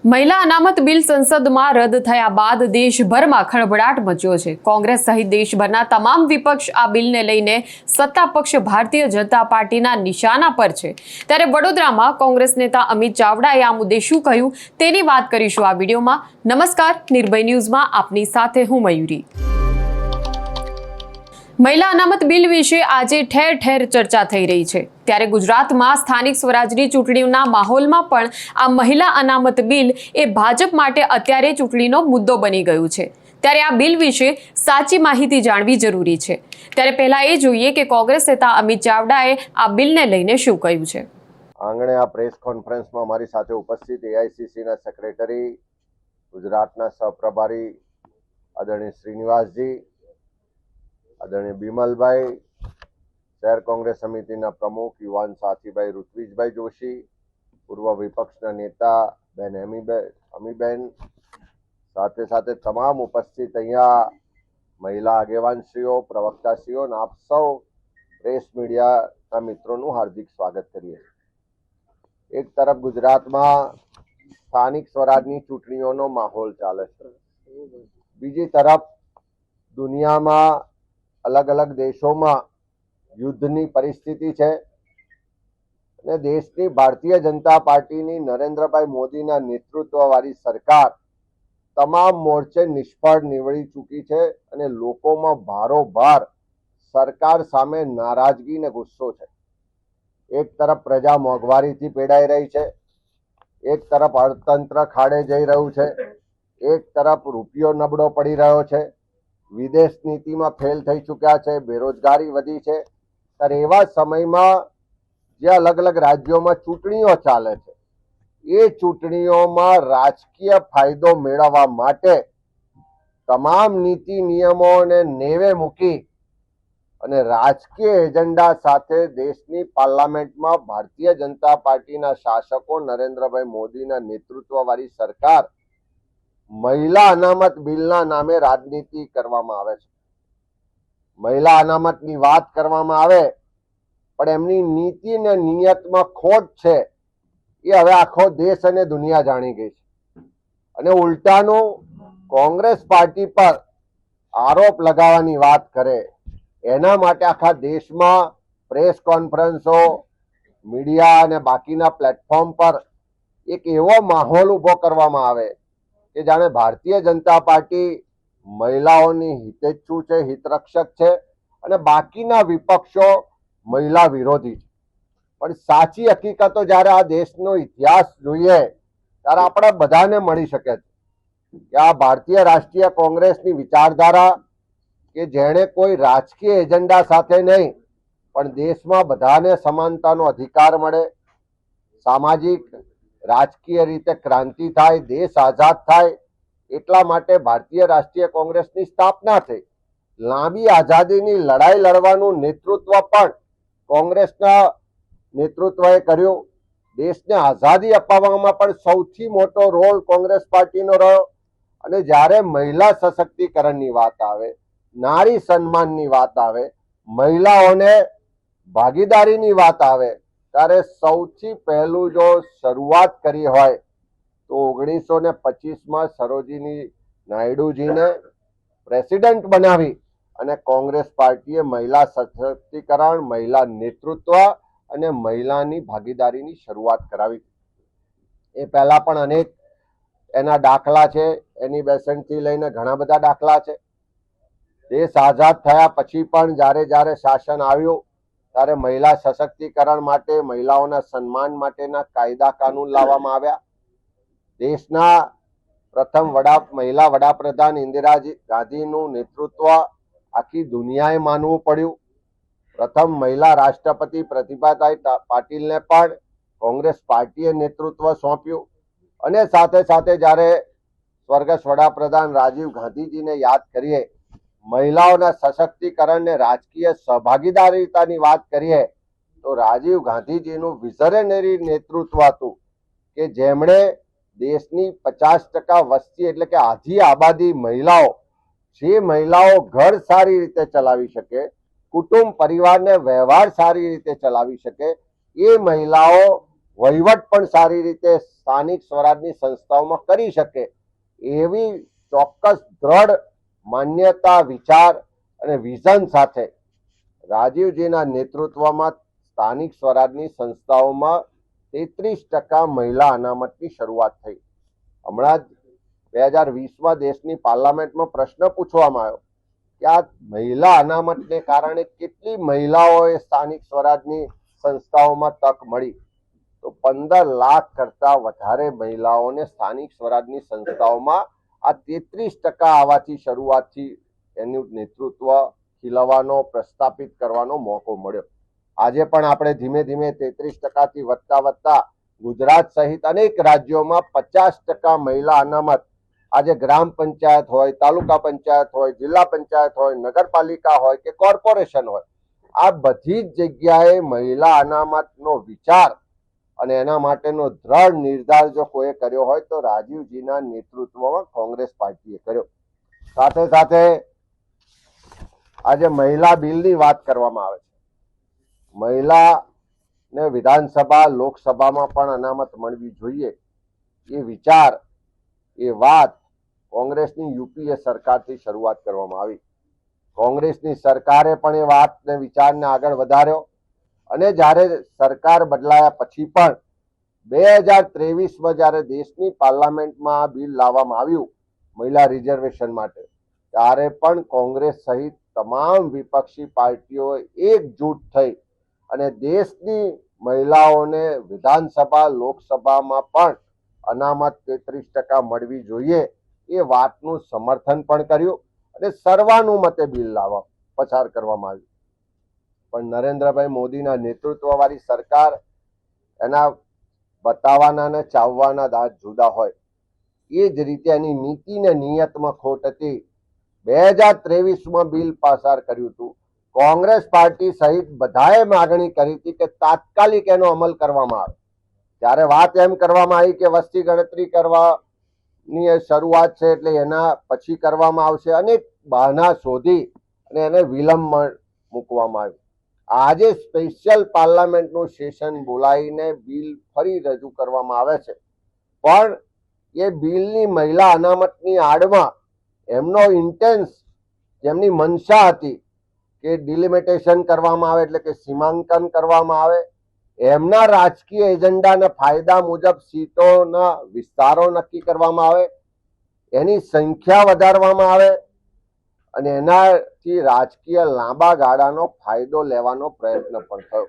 મહિલા અનામત બિલ સંસદમાં રદ થયા બાદ દેશભરમાં ખળભળાટ મચ્યો છે। કોંગ્રેસ સહિત દેશભરના તમામ વિપક્ષ આ બિલને લઈને સત્તા પક્ષ ભારતીય જનતા પાર્ટીના નિશાના પર છે। ત્યારે વડોદરામાં કોંગ્રેસ નેતા અમિત ચાવડાએ આ મુદ્દે શું કહ્યું તેની વાત કરીશું આ વિડીયોમાં। નમસ્કાર, નિર્ભય ન્યૂઝમાં આપની સાથે હું મયુરી। મહિલા અનામત બિલ વિશે આજે ઠેર ઠેર ચર્ચા થઈ રહી છે। ત્યારે ગુજરાતમાં સ્થાનિક સ્વરાજની ચૂંટણીઓના માહોલમાં પણ આ મહિલા અનામત બિલ એ ભાજપ માટે અત્યારે ચૂંટણીનો મુદ્દો બની ગયું છે। ત્યારે આ બિલ વિશે સાચી માહિતી જાણવી જરૂરી છે। ત્યારે પહેલા એ જોઈએ કે કોંગ્રેસ નેતા અમિત ચાવડાએ આ બિલને લઈને શું કહ્યું છે। આંગણે આ પ્રેસ કોન્ફરન્સમાં મારી સાથે ઉપસ્થિત એઆઈસીસીના સેક્રેટરી, ગુજરાતના સહપ્રભારી આદરણીય શ્રીનિવાસજી, આદરણીય બિમલભાઈ, શહેર કોંગ્રેસ સમિતિના પ્રમુખ યુવાન સાથીભાઈ ઋત્વિજભાઈ જોશી, પૂર્વ વિપક્ષના નેતા બેન અમીબેન, સાથે સાથે તમામ ઉપસ્થિત અહીંયા મહિલા આગેવાનશ્રીઓ, પ્રવક્તાશ્રીઓ અને આપ સૌ પ્રેસ મીડિયાના મિત્રોનું હાર્દિક સ્વાગત કરીએ છીએ। એક તરફ ગુજરાતમાં સ્થાનિક સ્વરાજની ચૂંટણીઓનો માહોલ ચાલે છે, બીજી તરફ દુનિયામાં અલગ અલગ દેશોમાં યુદ્ધની પરિસ્થિતિ છે અને દેશની ભારતીય જનતા પાર્ટીની નરેન્દ્રભાઈ મોદીના નેતૃત્વવાળી સરકાર તમામ મોરચે નિષ્ફળ નીવડી ચૂકી છે અને લોકોમાં ભારોભાર સરકાર સામે નારાજગી અને ગુસ્સો છે। એક તરફ પ્રજા મોંઘવારીથી પીડાઈ રહી છે, એક તરફ અર્થતંત્ર ખાડે જઈ રહ્યું છે, એક તરફ રૂપિયો નબળો પડી રહ્યો છે, વિદેશ નીતિમાં ફેલ થઈ ચૂક્યા છે, બેરોજગારી વધી છે। ત્યારે એવા સમયમાં જે અલગ અલગ રાજ્યોમાં ચૂંટણીઓ ચાલે છે, એ ચૂંટણીઓમાં રાજકીય ફાયદો મેળવવા માટે તમામ નીતિ નિયમોને નેવે મૂકી અને રાજકીય એજન્ડા સાથે દેશની પાર્લામેન્ટમાં ભારતીય જનતા પાર્ટીના શાસકો નરેન્દ્રભાઈ મોદીના નેતૃત્વવાળી સરકાર મહિલા અનામત બિલના નામે રાજનીતિ કરવામાં આવે છે। મહિલા અનામતની વાત કરવામાં આવે પણ એમની નીતિ અને નિયતમાં ખોટ છે એ હવે આખો દેશ અને દુનિયા જાણી ગઈ છે અને ઉલટાનું કોંગ્રેસ પાર્ટી પર આરોપ લગાવવાની વાત કરે એના માટે આખા દેશમાં પ્રેસ કોન્ફરન્સો, મીડિયા અને બાકીના પ્લેટફોર્મ પર એક એવો માહોલ ઊભો કરવામાં આવે કે જાણે ભારતીય જનતા પાર્ટી મહિલાઓની હિતેચ્છુ છે, હિતરક્ષક છે અને બાકીના વિપક્ષો મહિલા વિરોધી છે। પણ સાચી હકીકતો જ્યારે આ દેશનો ઇતિહાસ જોઈએ ત્યારે આપણે બધાને મળી શકે છે કે આ ભારતીય રાષ્ટ્રીય કોંગ્રેસની વિચારધારા કે જેણે કોઈ રાજકીય એજન્ડા સાથે નહીં પણ દેશમાં બધાને સમાનતાનો અધિકાર મળે, સામાજિક રાજકીય રીતે ક્રાંતિ થાય, દેશ આઝાદ થાય, એટલા માટે ભારતીય રાષ્ટ્રીય કોંગ્રેસની સ્થાપના થઈ। લાંબી આઝાદીની લડાઈ લડવાનું નેતૃત્વ પણ કોંગ્રેસના નેતૃત્વએ કર્યું। દેશને આઝાદી અપાવવામાં પણ સૌથી મોટો રોલ કોંગ્રેસ પાર્ટીનો રહ્યો અને જ્યારે મહિલા સશક્તિકરણની વાત આવે, નારી સન્માનની વાત આવે, મહિલાઓને ભાગીદારીની વાત આવે ત્યારે સૌથી પહેલું જો શરૂઆત કરી હોય તો 1925માં સરોજિની નાયડુજીને પ્રેસિડેન્ટ બનાવી અને કોંગ્રેસ પાર્ટીએ મહિલા સશક્તિકરણ, મહિલા નેતૃત્વ અને મહિલાની ભાગીદારીની શરૂઆત કરાવી। એ પહેલા પણ અનેક એના દાખલા છે, એની બેસન્ટથી લઈને ઘણા બધા દાખલા છે। દેશ આઝાદ થયા પછી પણ જ્યારે જ્યારે શાસન આવ્યું ત્યારે મહિલા સશક્તિકરણ માટે, મહિલાઓના સન્માન માટેના કાયદા કાનૂન લાવવામાં આવ્યા। દેશના પ્રથમ મહિલા વડાપ્રધાન ઇન્દિરા ગાંધીનું નેતૃત્વ આખી દુનિયાએ માનવું પડ્યું। પ્રથમ મહિલા રાષ્ટ્રપતિ પ્રતિભાતાઈ પાટીલને પણ કોંગ્રેસ પાર્ટીએ નેતૃત્વ સોંપ્યું અને સાથે સાથે જ્યારે સ્વર્ગસ્થ વડાપ્રધાન રાજીવ ગાંધીજીને યાદ કરીએ, મહિલાઓના સશક્તિકરણને રાજકીય સહભાગીદારીતાની વાત કરીએ તો રાજીવ ગાંધીજીનું વિઝનરી નેતૃત્વ હતું કે જેમણે દેશની 50% વસ્તી એટલે કે આધી આબાદી મહિલાઓ, જે મહિલાઓ ઘર સારી રીતે ચલાવી શકે, કુટુંબ પરિવારને વ્યવહાર સારી રીતે ચલાવી શકે, એ મહિલાઓ વહીવટ પણ સારી રીતે સ્થાનિક સ્વરાજની સંસ્થાઓમાં કરી શકે એવી ચોક્કસ દ્રઢ માન્યતા, વિચાર અને વિઝન સાથે રાજીવજીના નેતૃત્વમાં સ્થાનિક સ્વરાજની સંસ્થાઓમાં 33% મહિલા અનામતની શરૂઆત થઈ. હમણાં જ 2020માં દેશની પાર્લામેન્ટમાં પ્રશ્ન પૂછવામાં આવ્યો કે આ મહિલા અનામતને કારણે કેટલી મહિલાઓએ સ્થાનિક સ્વરાજની સંસ્થાઓમાં તક મળી, તો 15 લાખ કરતા વધારે મહિલાઓને સ્થાનિક સ્વરાજની સંસ્થાઓમાં આ 33% આવવાથી શરૂઆતથી એનું નેતૃત્વ ખીલવવાનો, પ્રસ્થાપિત કરવાનો મોકો મળ્યો. આજે પણ આપણે ધીમે ધીમે 33%થી વધતા ગુજરાત સહિત અનેક રાજ્યોમાં 50% મહિલા અનામત, આજે ગ્રામ પંચાયત હોય, તાલુકા પંચાયત હોય, જિલ્લા પંચાયત હોય, નગરપાલિકા હોય કે કોર્પોરેશન હોય, આ બધી જ જગ્યાએ મહિલા અનામતનો વિચાર અને એના માટેનો દ્રઢ નિર્ધાર જો કોઈએ કર્યો હોય તો રાજીવજીના નેતૃત્વમાં કોંગ્રેસ પાર્ટીએ કર્યો. સાથે સાથે આજે મહિલા બિલની વાત કરવામાં આવે છે. મહિલાને વિધાનસભા, લોકસભામાં પણ અનામત મળવી જોઈએ એ વિચાર, એ વાત કોંગ્રેસની યુપીએ સરકારથી શરૂઆત કરવામાં આવી. કોંગ્રેસની સરકારે પણ એ વાતને, વિચારને આગળ વધાર્યો અને જ્યારે સરકાર બદલાયા પછી પણ 2023માં જ્યારે દેશની પાર્લામેન્ટમાં આ બિલ લાવવામાં આવ્યું મહિલા રિઝર્વેશન માટે, ત્યારે પણ કોંગ્રેસ સહિત તમામ વિપક્ષી પાર્ટીઓ એકજૂટ થઈ અને દેશની મહિલાઓને વિધાનસભા, લોકસભામાં પણ અનામત 33% મળવી જોઈએ એ વાતનું સમર્થન પણ કર્યું અને સર્વાનુમતે બિલ પસાર કરવામાં આવ્યું. પણ નરેન્દ્રભાઈ મોદીના નેતૃત્વવાળી સરકાર, એના બતાવવાના ને ચાવવાના દાંત જુદા હોય, એ જ રીતે એની નીતિ ને નિયતમાં ખોટ હતી. 2023માં બિલ પસાર કર્યું હતું. કોંગ્રેસ પાર્ટી સહિત બધાએ માગણી કરી હતી કે તાત્કાલિક એનો અમલ કરવામાં આવે. ત્યારે વાત એમ કરવામાં આવી કે વસ્તી ગણતરી કરવાની શરૂઆત છે એટલે એના પછી કરવામાં આવશે, અનેક બહાના શોધી અને એને વિલંબ મૂકવામાં આવ્યું. આજે સ્પેશિયલ પાર્લામેન્ટનું સેશન બોલાવીને બિલ ફરી રજૂ કરવામાં આવે છે, પણ એ બિલની મહિલા અનામતની આડમાં એમનો ઇન્ટેન્સ, જેમની મનસા હતી કે ડિલિમિટેશન કરવામાં આવે એટલે કે સીમાંકન કરવામાં આવે, એમના રાજકીય એજન્ડાના ફાયદા મુજબ સીટોના વિસ્તારો નક્કી કરવામાં આવે, એની સંખ્યા વધારવામાં આવે અને એનાથી રાજકીય લાંબા ગાળાનો ફાયદો લેવાનો પ્રયત્ન પણ થયો.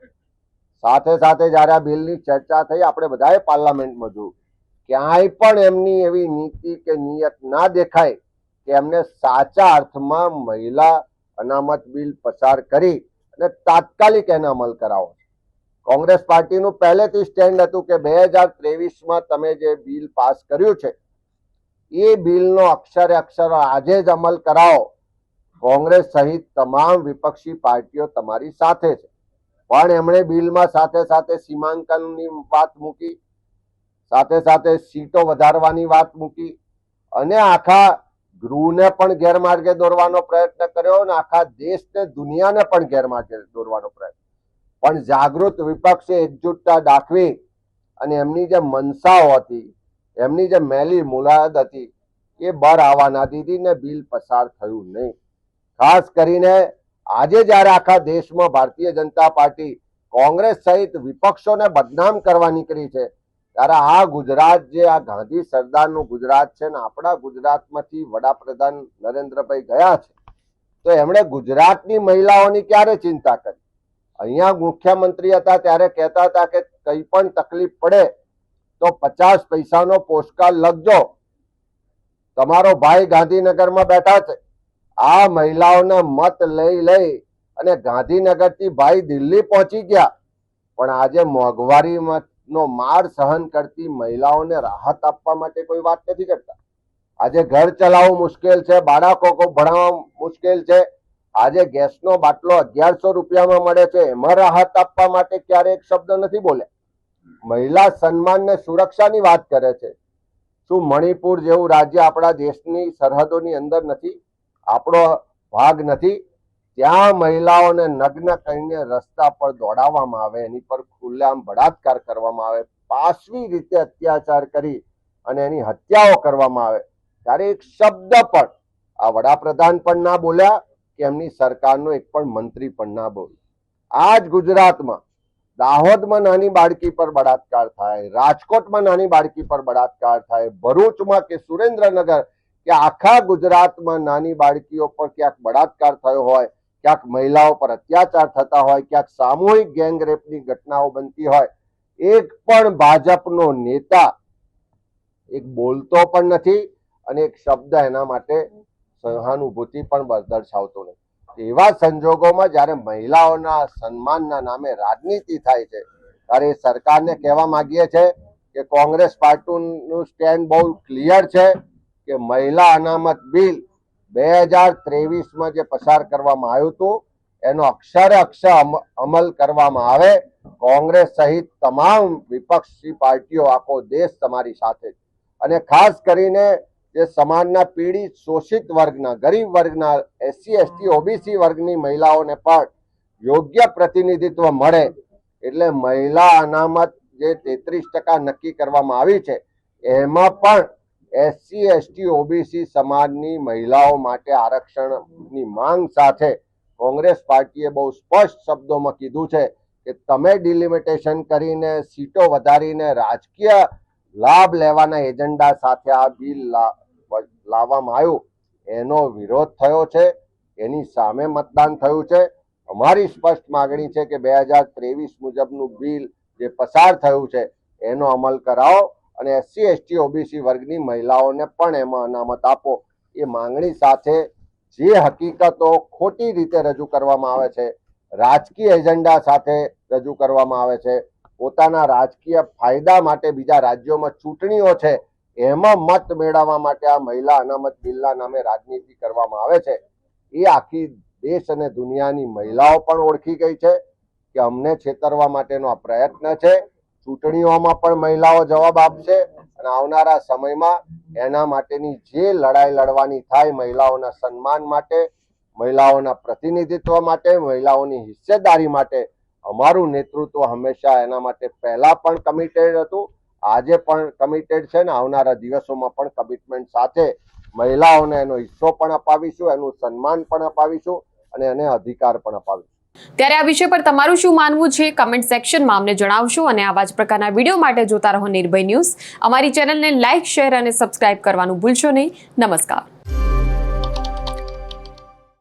સાથે સાથે જ્યારે આ બિલની ચર્ચા થઈ, આપણે બધાએ પાર્લામેન્ટમાં જોયું, ક્યાંય પણ એમની એવી નીતિ કે નિયત ના દેખાય કે એમને સાચા અર્થમાં મહિલા અનામત બિલ પસાર કરી અને તાત્કાલિક એને અમલ કરાવો. કોંગ્રેસ પાર્ટીનું પહેલેથી સ્ટેન્ડ હતું કે 2023માં તમે જે બિલ પાસ કર્યું છે એ બિલનો અક્ષરે અક્ષર આજે જ અમલ કરાવો. કોંગ્રેસ સહિત તમામ વિપક્ષી પાર્ટીઓ તમારી સાથે છે, પણ એમણે બિલમાં સાથે સાથે સીમાંકનની વાત મૂકી, સાથે સાથે સીટો વધારવાની વાત મૂકી અને આખા ગૃહને પણ ગેરમાર્ગે દોરવાનો પ્રયત્ન કર્યો અને આખા દેશને, દુનિયાને પણ ગેરમાર્ગે દોરવાનો પ્રયત્ન. પણ જાગૃત વિપક્ષે એકજૂટતા દાખવી અને એમની જે મનસાઓ હતી, એમની જે મેલી મુલાદ હતી, એ બર આવવા ના દીધી ને બિલ પસાર થયું નહીં. ખાસ કરીને આજે જ્યારે આખા દેશમાં ભારતીય જનતા પાર્ટી કોંગ્રેસ સહિત વિપક્ષોને બદનામ કરવા નીકળી છે, ત્યારે આ ગુજરાત, જે આ ગાંધી સરદારનું ગુજરાત છે ને આપણા ગુજરાતમાંથી વડાપ્રધાન નરેન્દ્રભાઈ ગયા છે, તો એમણે ગુજરાતની મહિલાઓની ક્યારે ચિંતા કરી? અહીંયા મુખ્યમંત્રી હતા ત્યારે કહેતા હતા કે કંઈ પણ તકલીફ પડે તો 50 પૈસાનો પોસ્ટકાર્ડ લખજો, તમારો ભાઈ ગાંધીનગરમાં બેઠા છે. આ મહિલાઓના મત લઈ અને ગાંધીનગરથી ભાઈ દિલ્હી પહોંચી ગયા, પણ આજે મોંઘવારીનો માર સહન કરતી મહિલાઓને રાહત આપવા માટે કોઈ વાત નથી કરતા. આજે ઘર ચલાવવું મુશ્કેલ છે, બાળકો ભણાવવા મુશ્કેલ છે, આજે ગેસનો બાટલો 1100 રૂપિયામાં મળે છે, એમાં રાહત આપવા માટે ક્યારે એક શબ્દ નથી બોલ્યા. મહિલા સન્માન ને સુરક્ષાની વાત કરે છે. શું મણિપુર જેવું રાજ્ય આપણા દેશની સરહદોની અંદર નથી? આપણો ભાગ નથી? ત્યાં મહિલાઓને નગ્ન કરીને રસ્તા પર દોડાવવામાં આવે, એની પર ખુલ્લેઆમ બળાત્કાર કરવામાં આવે, પાશવી રીતે અત્યાચાર કરી અને એની હત્યાઓ કરવામાં આવે ત્યારે એક શબ્દ પણ આ વડાપ્રધાન પણ ના બોલ્યા કે એમની સરકારનો એક પણ મંત્રી પણ ના બોલ્યો. આ જ ગુજરાતમાં દાહોદમાં નાની બાળકી પર બળાત્કાર થાય, રાજકોટમાં નાની બાળકી પર બળાત્કાર થાય, ભરૂચમાં કે સુરેન્દ્રનગર કે આખા ગુજરાતમાં નાની બાળકીઓ પર ક્યાંક બળાત્કાર થયો હોય, ક્યાંક મહિલાઓ પર અત્યાચાર થતા હોય, ક્યાંક સામૂહિક ગેંગરેપની ઘટનાઓ બનતી હોય, એક પણ ભાજપનો નેતા એક બોલતો પણ નથી અને એક શબ્દ એના માટે સહાનુભૂતિ પણ દર્શાવતો નથી. એવા સંજોગોમાં જ્યારે મહિલાઓના સન્માનના નામે રાજનીતિ થાય છે ત્યારે સરકારને કહેવા માંગીએ છીએ કે કોંગ્રેસ પાર્ટીનું સ્ટેન્ડ બહુ ક્લિયર છે કે મહિલા અનામત બિલ 2023માં જે પસાર કરવામાં આવ્યું હતું એનો અક્ષરે અક્ષર અમલ કરવામાં આવે. કોંગ્રેસ સહિત તમામ વિપક્ષી પાર્ટીઓ, આખો દેશ તમારી સાથે છે અને ખાસ કરીને જે સમાજના પીડિત શોષિત વર્ગના, ગરીબ વર્ગના, SC ST OBC વર્ગની મહિલાઓને પણ યોગ્ય પ્રતિનિધિત્વ મળે એટલે મહિલા અનામત જે 33% નક્કી કરવામાં આવી છે એમાં પણ SC ST OBC સમાજની મહિલાઓ માટે આરક્ષણની માંગ સાથે કોંગ્રેસ પાર્ટીએ બહુ સ્પષ્ટ શબ્દોમાં કીધું છે કે તમે ડિલિમિટેશન કરીને સીટો વધારીને રાજકીય લાભ લેવાના એજન્ડા સાથે આ બિલ લાવવામાં આવ્યું, એનો વિરોધ થયો છે, એની સામે મતદાન થયું છે. અમારી સ્પષ્ટ માગણી છે કે 2023 મુજબનું બિલ જે પસાર થયું છે એનો અમલ કરાવો અને SC ST OBC વર્ગની મહિલાઓને પણ એમાં અનામત આપો. એ માંગણી સાથે જે હકીકતો ખોટી રીતે રજૂ કરવામાં આવે છે, રાજકીય એજન્ડા સાથે રજૂ કરવામાં આવે છે, પોતાના રાજકીય ફાયદા માટે બીજા રાજ્યોમાં ચૂંટણીઓ છે એમાં મત મેળવવા માટે આ મહિલા અનામત બિલના નામે રાજનીતિ કરવામાં આવે છે, એ આખી દેશ અને દુનિયાની મહિલાઓ પણ ઓળખી ગઈ છે કે અમને છેતરવા માટેનો આ પ્રયત્ન છે. ચૂંટણીઓમાં પણ મહિલાઓ જવાબ આપશે અને આવનારા સમયમાં એના માટેની જે લડાઈ લડવાની થાય, મહિલાઓના સન્માન માટે, મહિલાઓના પ્રતિનિધિત્વ માટે, મહિલાઓની હિસ્સેદારી માટે અમારું નેતૃત્વ હંમેશા એના માટે પહેલા પણ કમિટેડ હતું, આજે પણ કમિટેડ છે ને આવનારા દિવસોમાં પણ કમિટમેન્ટ સાથે મહિલાઓને એનો હિસ્સો પણ અપાવીશું, એનું સન્માન પણ અપાવીશું અને એને અધિકાર પણ અપાવીશું. ત્યારે આ વિષય પર તમારું શું માનવું છે કમેન્ટ સેક્શનમાં અમને જણાવશો અને આવા જ પ્રકારના વિડીયો માટે જોતા રહો નિર્ભય ન્યૂઝ. અમારી ચેનલને લાઇક, શેર અને સબસ્ક્રાઇબ કરવાનું ભૂલશો નહીં. નમસ્કાર.